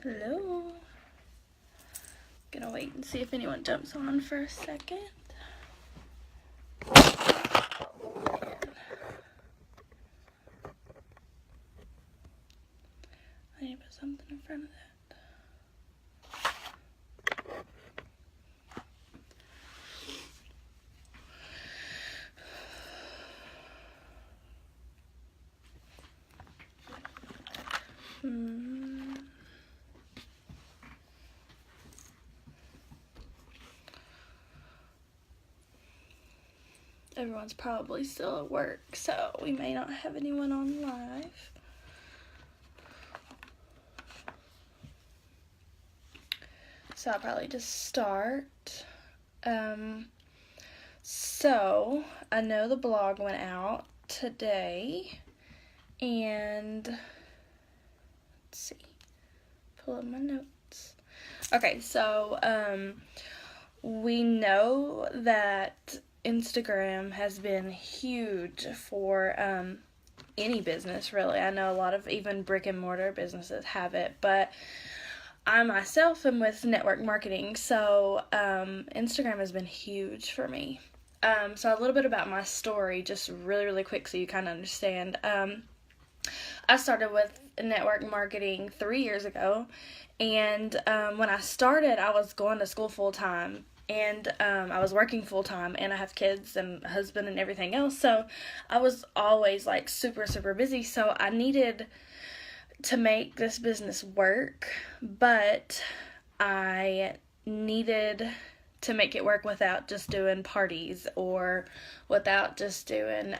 Hello. Gonna wait and see if anyone jumps on for a second. I need to put something in front of that. Everyone's probably still at work, so we may not have anyone on live. So I'll probably just start. So I know the blog went out today, and let's see, pull up my notes. Okay, so we know that Instagram has been huge for any business, really. I know a lot of even brick and mortar businesses have it, but I myself am with network marketing, so Instagram has been huge for me. So a little bit about my story, just really, really quick so you kind of understand. I started with network marketing 3 years ago, and when I started, I was going to school full-time, and I was working full-time, and I have kids and a husband and everything else, so I was always like super, super busy, so I needed to make this business work, but I needed to make it work without just doing parties or without just doing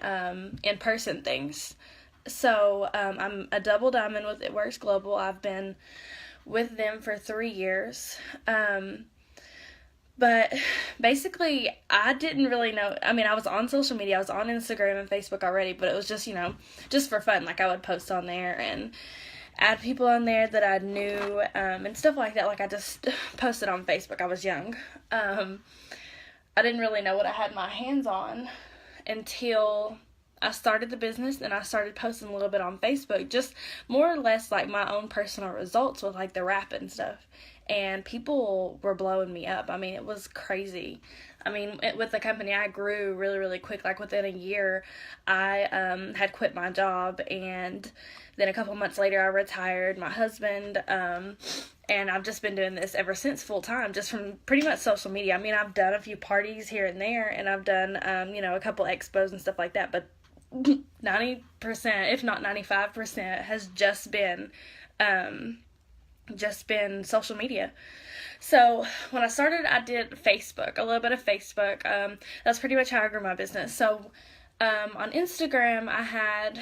in-person things. So I'm a double diamond with It Works Global. I've been with them for 3 years. But basically, I didn't really know. I mean, I was on social media. I was on Instagram and Facebook already, but it was just, just for fun. Like, I would post on there and add people on there that I knew and stuff like that. Like, I just posted on Facebook. I was young. I didn't really know what I had my hands on until I started the business, and I started posting a little bit on Facebook, just more or less like my own personal results with like the rap and stuff. And people were blowing me up. I mean, it was crazy. I mean, with the company, I grew really, really quick. Like within a year, I had quit my job, and then a couple months later, I retired my husband, and I've just been doing this ever since full time, just from pretty much social media. I mean, I've done a few parties here and there, and I've done, a couple expos and stuff like that, but 90%, if not 95%, has just been social media. So when I started, I did Facebook, a little bit of Facebook. That's pretty much how I grew my business. So on Instagram, I had,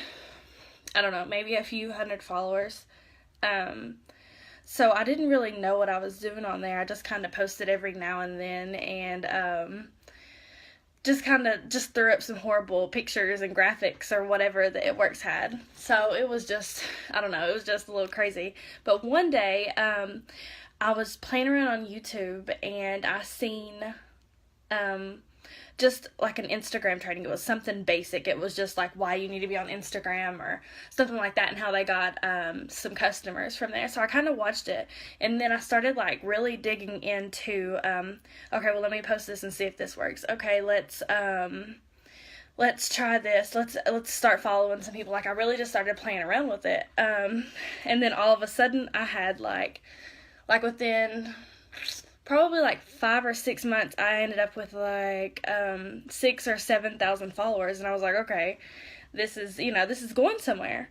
I don't know, maybe a few hundred followers. So I didn't really know what I was doing on there. I just kind of posted every now and then, and just threw up some horrible pictures and graphics or whatever that It Works had. So it was just, I don't know, it was just a little crazy. But one day, I was playing around on YouTube, and I seen just like an Instagram training. It was something basic. It was just like why you need to be on Instagram or something like that, and how they got some customers from there. So I kind of watched it, and then I started like really digging into okay, well, let me post this and see if this works. Okay, let's try this. Let's start following some people. Like, I really just started playing around with it, and then all of a sudden I had like within probably like 5 or 6 months, I ended up with like 6,000 or 7,000 followers, and I was like, okay, this is going somewhere.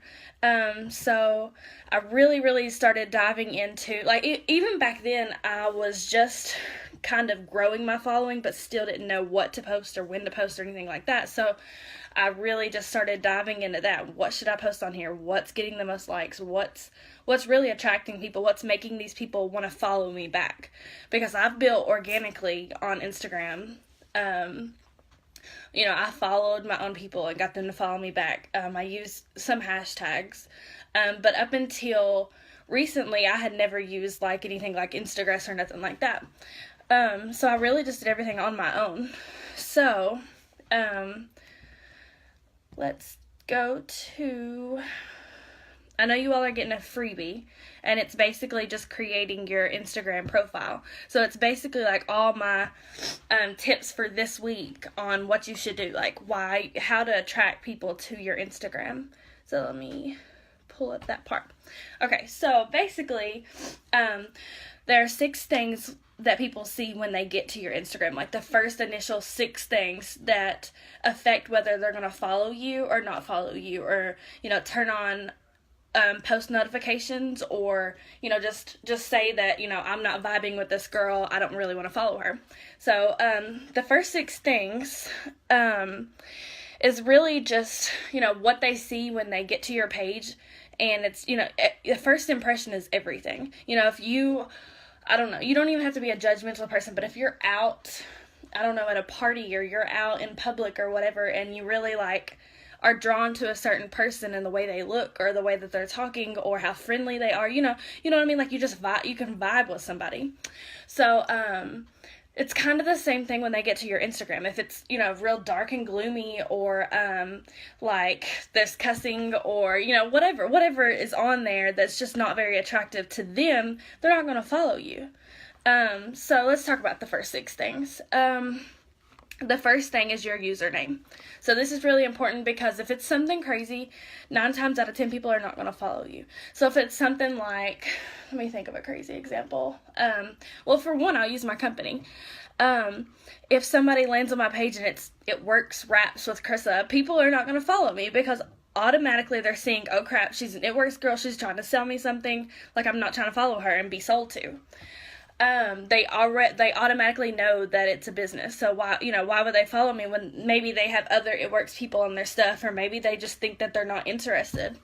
So I really, really started diving into, like, even back then, I was just kind of growing my following, but still didn't know what to post or when to post or anything like that. So I really just started diving into that. What should I post on here? What's getting the most likes? What's really attracting people? What's making these people want to follow me back? Because I've built organically on Instagram. I followed my own people and got them to follow me back. I used some hashtags. But up until recently, I had never used like anything like Instagram or nothing like that. So I really just did everything on my own. So, let's go to, I know you all are getting a freebie, and it's basically just creating your Instagram profile. So it's basically like all my tips for this week on what you should do, like how to attract people to your Instagram. So let me pull up that part. Okay, so basically, there are 6 things that people see when they get to your Instagram, like the first initial 6 things that affect whether they're going to follow you or not follow you, or, turn on post notifications, or, just say that, I'm not vibing with this girl, I don't really want to follow her. So, the first 6 things, is really just, what they see when they get to your page. And it's, the first impression is everything. If I don't know, you don't even have to be a judgmental person, but if you're out, I don't know, at a party, or you're out in public or whatever, and you really are drawn to a certain person and the way they look, or the way that they're talking, or how friendly they are, you know what I mean? Like, you can vibe with somebody. So, it's kind of the same thing when they get to your Instagram. If it's, real dark and gloomy, or, there's cussing, or, whatever is on there that's just not very attractive to them, they're not going to follow you. So let's talk about the first 6 things. The first thing is your username. So this is really important, because if it's something crazy, 9 times out of 10 people are not going to follow you. So if it's something like, let me think of a crazy example. Well, for one, I'll use my company. If somebody lands on my page and it works wraps with Krissa, people are not going to follow me, because automatically they're seeing, oh crap, she's an It Works girl, she's trying to sell me something, like I'm not trying to follow her and be sold to. They automatically know that it's a business. So why would they follow me when maybe they have other It Works people on their stuff, or maybe they just think that they're not interested.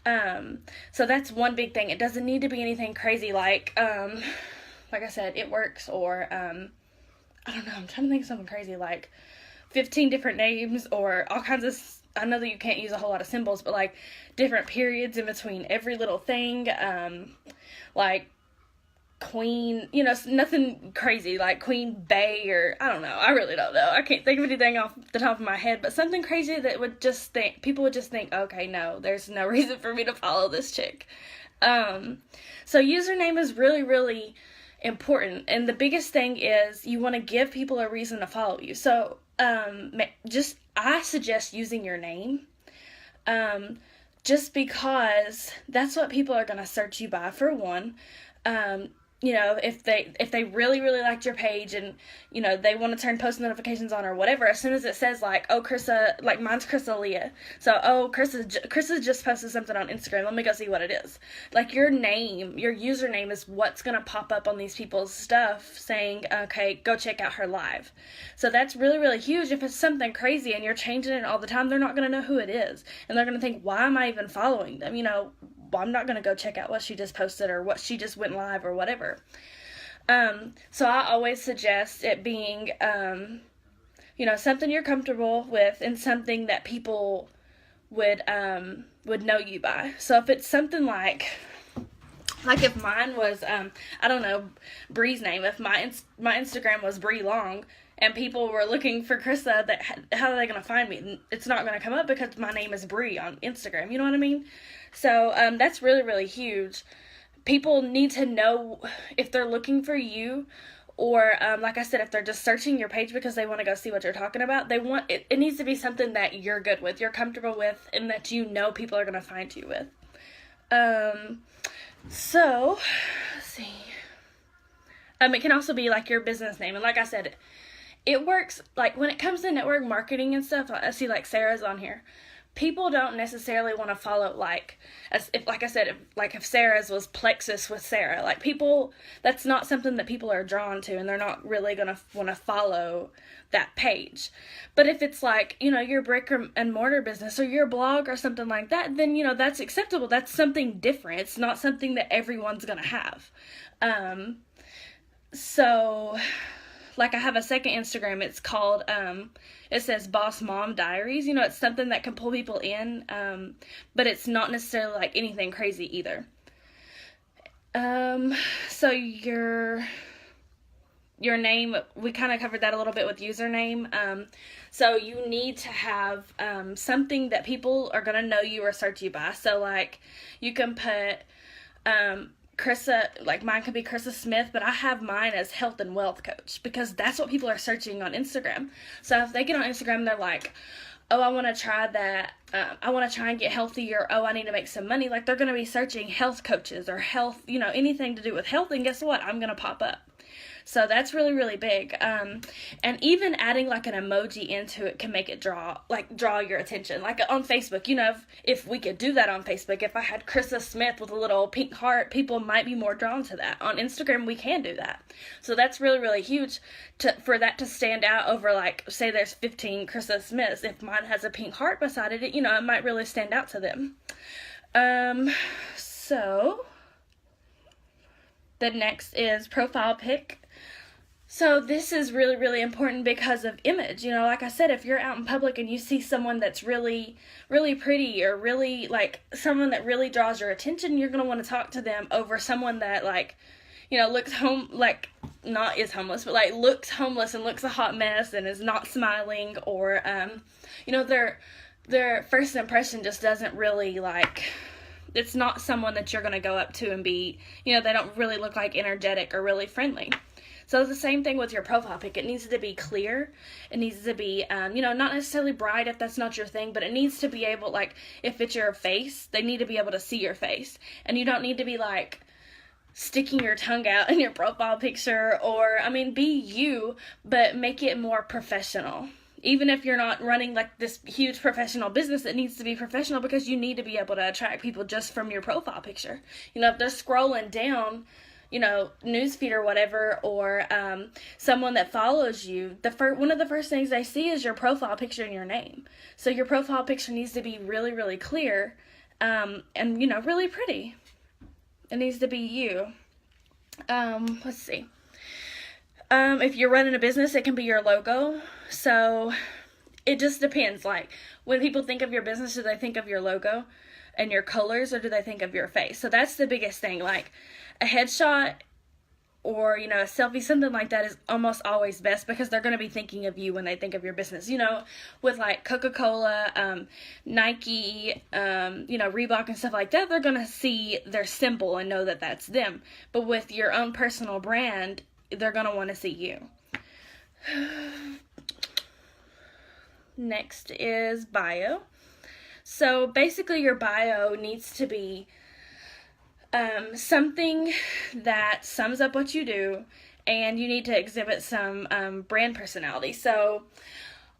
So that's one big thing. It doesn't need to be anything crazy like I said, It Works, or I don't know, I'm trying to think of something crazy like 15 different names, or all kinds of, I know that you can't use a whole lot of symbols, but like different periods in between every little thing, like Queen, nothing crazy like Queen Bay, or I don't know, I really don't know, I can't think of anything off the top of my head, but something crazy that people would just think, okay, no, there's no reason for me to follow this chick. So username is really, really important, and the biggest thing is you want to give people a reason to follow you. So I suggest using your name, just because that's what people are going to search you by, for one. If they really, really liked your page, and, they want to turn post notifications on or whatever, as soon as it says like, oh, Krissa, like mine's Krissa Leah. So, oh, Krissa just posted something on Instagram. Let me go see what it is. Like, your name, your username is what's going to pop up on these people's stuff saying, okay, go check out her live. So that's really, really huge. If it's something crazy and you're changing it all the time, they're not going to know who it is. And they're going to think, why am I even following them? Well, I'm not going to go check out what she just posted, or what she just went live, or whatever. So I always suggest it being, something you're comfortable with, and something that people would know you by. So if it's something like if mine was, I don't know, Bree's name, if my Instagram was Bree Long, and people were looking for Krissa, how are they going to find me? It's not going to come up, because my name is Bree on Instagram, you know what I mean? So, that's really, really huge. People need to know if they're looking for you, or, like I said, if they're just searching your page because they want to go see what you're talking about. It needs to be something that you're good with, you're comfortable with, and that people are going to find you with. So, let's see. It can also be like your business name, and like I said, It Works, like when it comes to network marketing and stuff, I see like Sarah's on here. People don't necessarily want to follow, if Sarah's was Plexus with Sarah, that's not something that people are drawn to, and they're not really going to want to follow that page. But if it's your brick and mortar business, or your blog, or something like that, then, that's acceptable. That's something different. It's not something that everyone's going to have. So, I have a second Instagram. It's called, it says Boss Mom Diaries. It's something that can pull people in, but it's not necessarily anything crazy either. So your name, we kind of covered that a little bit with username. So you need to have something that people are going to know you or search you by. So like you can put Krista, like mine could be Krista Smith, but I have mine as health and wealth coach because that's what people are searching on Instagram. So if they get on Instagram, they're like, oh, I want to try that. I want to try and get healthy, or oh, I need to make some money. Like they're going to be searching health coaches or health, anything to do with health. And guess what? I'm going to pop up. So that's really, really big. And even adding like an emoji into it can make it draw your attention. Like on Facebook, if we could do that on Facebook, if I had Krista Smith with a little pink heart, people might be more drawn to that. On Instagram, we can do that. So that's really, really huge for that to stand out over, like, say there's 15 Krista Smiths. If mine has a pink heart beside it, it might really stand out to them. So the next is profile pic. So this is really, really important because of image. Like I said, if you're out in public and you see someone that's really, really pretty or really, like, someone that really draws your attention, you're going to want to talk to them over someone that, like, looks not is homeless, but, like, looks homeless and looks a hot mess and is not smiling, or, their first impression just doesn't really, like, it's not someone that you're going to go up to and be, they don't really look like energetic or really friendly. So it's the same thing with your profile pic. It needs to be clear. It needs to be, not necessarily bright if that's not your thing, but it needs to be able, like, if it's your face, they need to be able to see your face. And you don't need to be, like, sticking your tongue out in your profile picture, or, be you, but make it more professional. Even if you're not running, like, this huge professional business, it needs to be professional because you need to be able to attract people just from your profile picture. If they're scrolling down, newsfeed or whatever, or someone that follows you, one of the first things they see is your profile picture and your name. So your profile picture needs to be really, really clear, and really pretty. It needs to be you. Let's see. If you're running a business, it can be your logo. So it just depends. Like, when people think of your business, do they think of your logo and your colors, or do they think of your face? So that's the biggest thing. Like, a headshot or, a selfie, something like that is almost always best because they're going to be thinking of you when they think of your business. With, like, Coca-Cola, Nike, Reebok and stuff like that, they're going to see their symbol and know that that's them. But with your own personal brand, they're going to want to see you. Next is bio. So basically your bio needs to be something that sums up what you do, and you need to exhibit some brand personality. So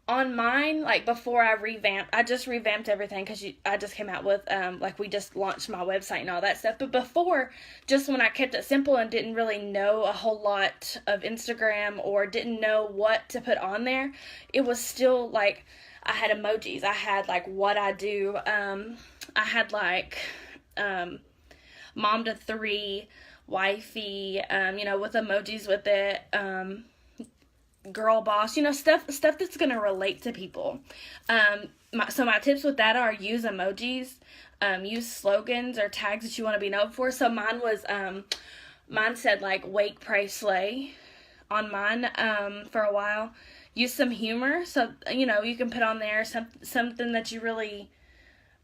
on mine, like, before I just revamped everything because I just came out with, we just launched my website and all that stuff. But before, just when I kept it simple and didn't really know a whole lot of Instagram or didn't know what to put on there, it was still, like, I had emojis. I had, like, what I do. I had, like, mom to 3, wifey, with emojis with it, girl boss, stuff that's going to relate to people. So my tips with that are use emojis, use slogans or tags that you want to be known for. So mine said, like, wake, pray, slay on mine, for a while. Use some humor. So, you can put on there something that you really,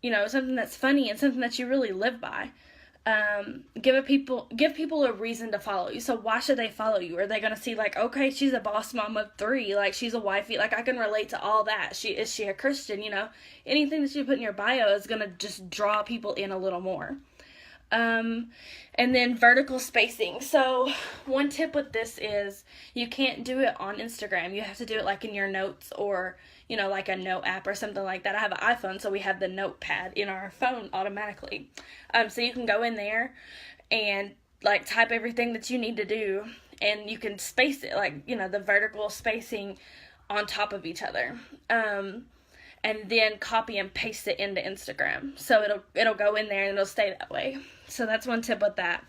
something that's funny and something that you really live by. Give people a reason to follow you. So why should they follow you? Are they going to see, like, okay, she's a boss mom of 3, like, she's a wifey, like, I can relate to all that. Is she a Christian? Anything that you put in your bio is going to just draw people in a little more. And then vertical spacing. So one tip with this is you can't do it on Instagram. You have to do it, like, in your notes or, like a note app or something like that. I have an iPhone, so we have the notepad in our phone automatically. So you can go in there and, like, type everything that you need to do, and you can space it, like, the vertical spacing on top of each other. And then copy and paste it into Instagram. So it'll go in there and it'll stay that way. So that's one tip with that.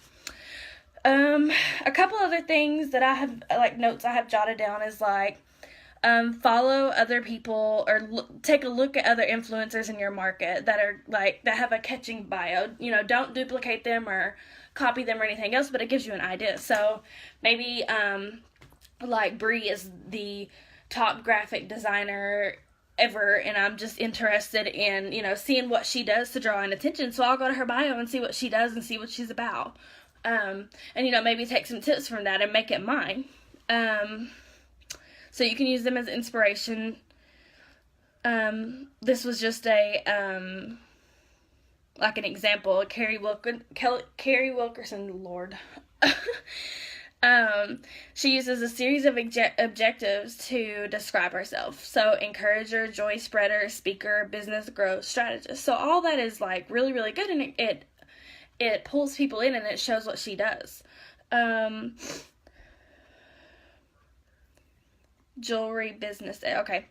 A couple other things that I have, like, notes I have jotted down is, like, follow other people or take a look at other influencers in your market that are, like, that have a catching bio. Don't duplicate them or copy them or anything else, but it gives you an idea. So maybe like Brie is the top graphic designer ever, and I'm just interested in, seeing what she does to draw in attention. So I'll go to her bio and see what she does and see what she's about. And, maybe take some tips from that and make it mine. So you can use them as inspiration. This was just an example. Carrie Wilkerson, Lord. She uses a series of objectives to describe herself. So, encourager, joy spreader, speaker, business growth strategist. So all that is like really, really good, and it pulls people in and it shows what she does. Jewelry business. Okay.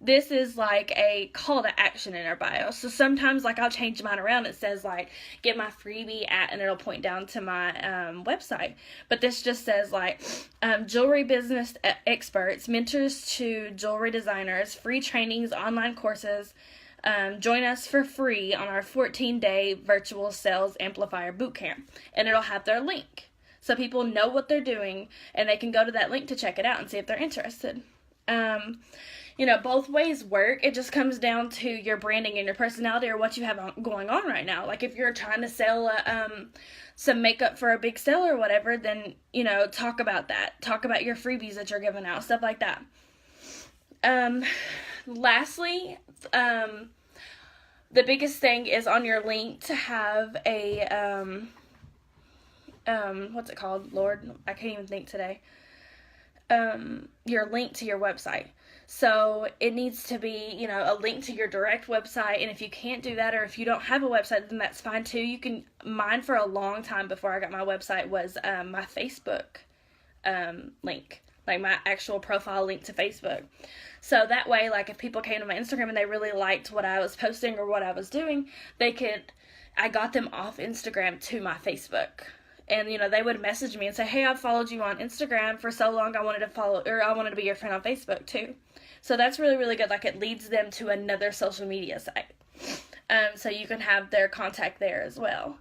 This is like a call to action in her bio. So sometimes, like, I'll change mine around. It says, like, get my freebie at, and it'll point down to my website. But this just says, like, jewelry business experts, mentors to jewelry designers, free trainings, online courses. Join us for free on our 14-day virtual sales amplifier bootcamp. And it'll have their link. So people know what they're doing, and they can go to that link to check it out and see if they're interested. Both ways work. It just comes down to your branding and your personality, or what you have going on right now. Like, if you're trying to sell some makeup for a big sale or whatever, then, talk about that. Talk about your freebies that you're giving out, stuff like that. Lastly, the biggest thing is on your link to have a, what's it called? Lord, I can't even think today. Your link to your website. So it needs to be, a link to your direct website. And if you can't do that, or if you don't have a website, then that's fine too. Mine for a long time before I got my website was my Facebook link, like my actual profile link to Facebook. So that way, like, if people came to my Instagram and they really liked what I was posting or what I was doing, I got them off Instagram to my Facebook. And, they would message me and say, hey, I've followed you on Instagram for so long, I wanted to be your friend on Facebook too. So that's really, really good. Like, it leads them to another social media site. So you can have their contact there as well.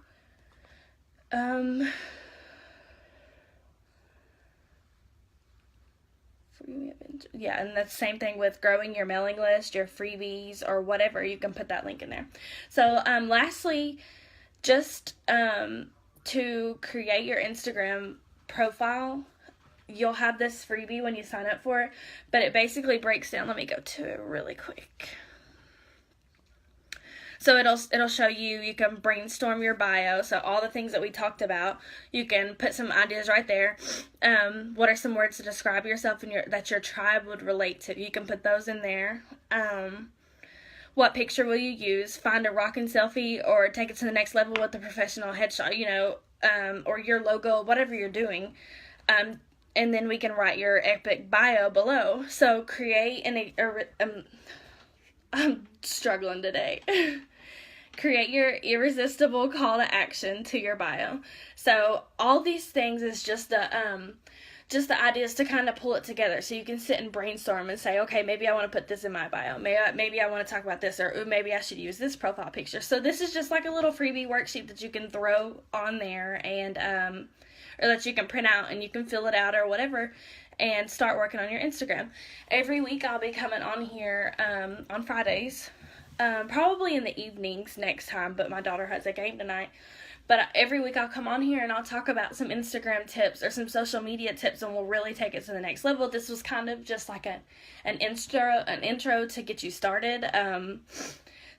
Yeah, and that's the same thing with growing your mailing list, your freebies, or whatever. You can put that link in there. So, lastly, just, to create your Instagram profile, you'll have this freebie when you sign up for it, but it basically breaks down. Let me go to it really quick. So it'll show you can brainstorm your bio. So all the things that we talked about, you can put some ideas right there. What are some words to describe yourself and that your tribe would relate to? You can put those in there. What picture will you use? Find a rockin' selfie, or take it to the next level with a professional headshot, or your logo, whatever you're doing. And then we can write your epic bio below. So create I'm struggling today. Create your irresistible call to action to your bio. So all these things is just the ideas to kind of pull it together, so you can sit and brainstorm and say, okay, maybe I want to put this in my bio. Maybe I want to talk about this, or maybe I should use this profile picture. So this is just like a little freebie worksheet that you can throw on there, and or that you can print out and you can fill it out or whatever, and start working on your Instagram. Every week I'll be coming on here on Fridays, probably in the evenings next time, but my daughter has a game tonight. But every week I'll come on here and I'll talk about some Instagram tips or some social media tips, and we'll really take it to the next level. This was kind of just like an intro to get you started.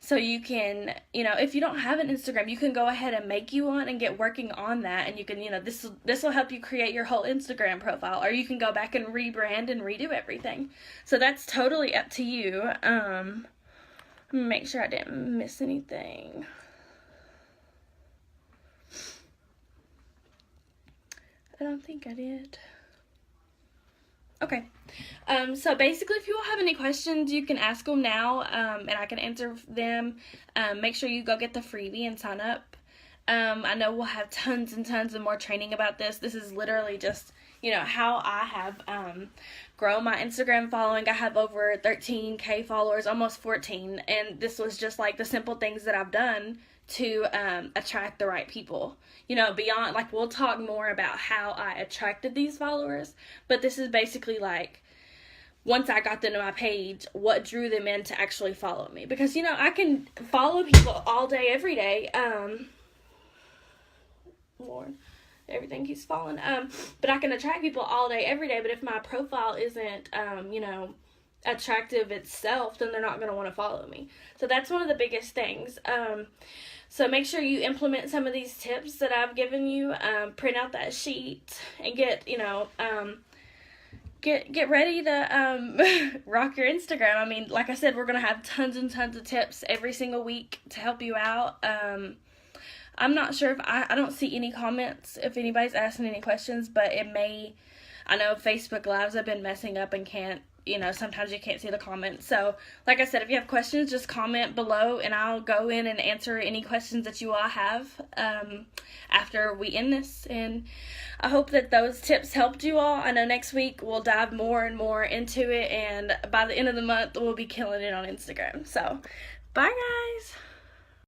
So you can, if you don't have an Instagram, you can go ahead and make you one and get working on that. And you can, this will help you create your whole Instagram profile, or you can go back and rebrand and redo everything. So that's totally up to you. Make sure I didn't miss anything. I don't think I did. Okay. So basically, if you all have any questions, you can ask them now, and I can answer them. Make sure you go get the freebie and sign up. I know we'll have tons and tons of more training about this. This is literally just, how I have grown my Instagram following. I have over 13K followers, almost 14, and this was just like the simple things that I've done, to attract the right people. You know, beyond, like, we'll talk more about how I attracted these followers, but this is basically like, once I got them to my page, what drew them in to actually follow me. Because, you know, I can follow people all day, every day. Lord, everything keeps falling. But I can attract people all day, every day. But if my profile isn't, you know, attractive itself, then they're not going to want to follow me. So that's one of the biggest things. So make sure you implement some of these tips that I've given you. Print out that sheet and get, you know, get ready to rock your Instagram. I mean, like I said, we're going to have tons and tons of tips every single week to help you out. I'm not sure if I don't see any comments if anybody's asking any questions, but it may, I know Facebook Lives have been messing up and can't, you know, sometimes you can't see the comments. So, like I said, if you have questions, just comment below and I'll go in and answer any questions that you all have after we end this. And I hope that those tips helped you all. I know next week we'll dive more and more into it, and by the end of the month, we'll be killing it on Instagram. So, bye guys!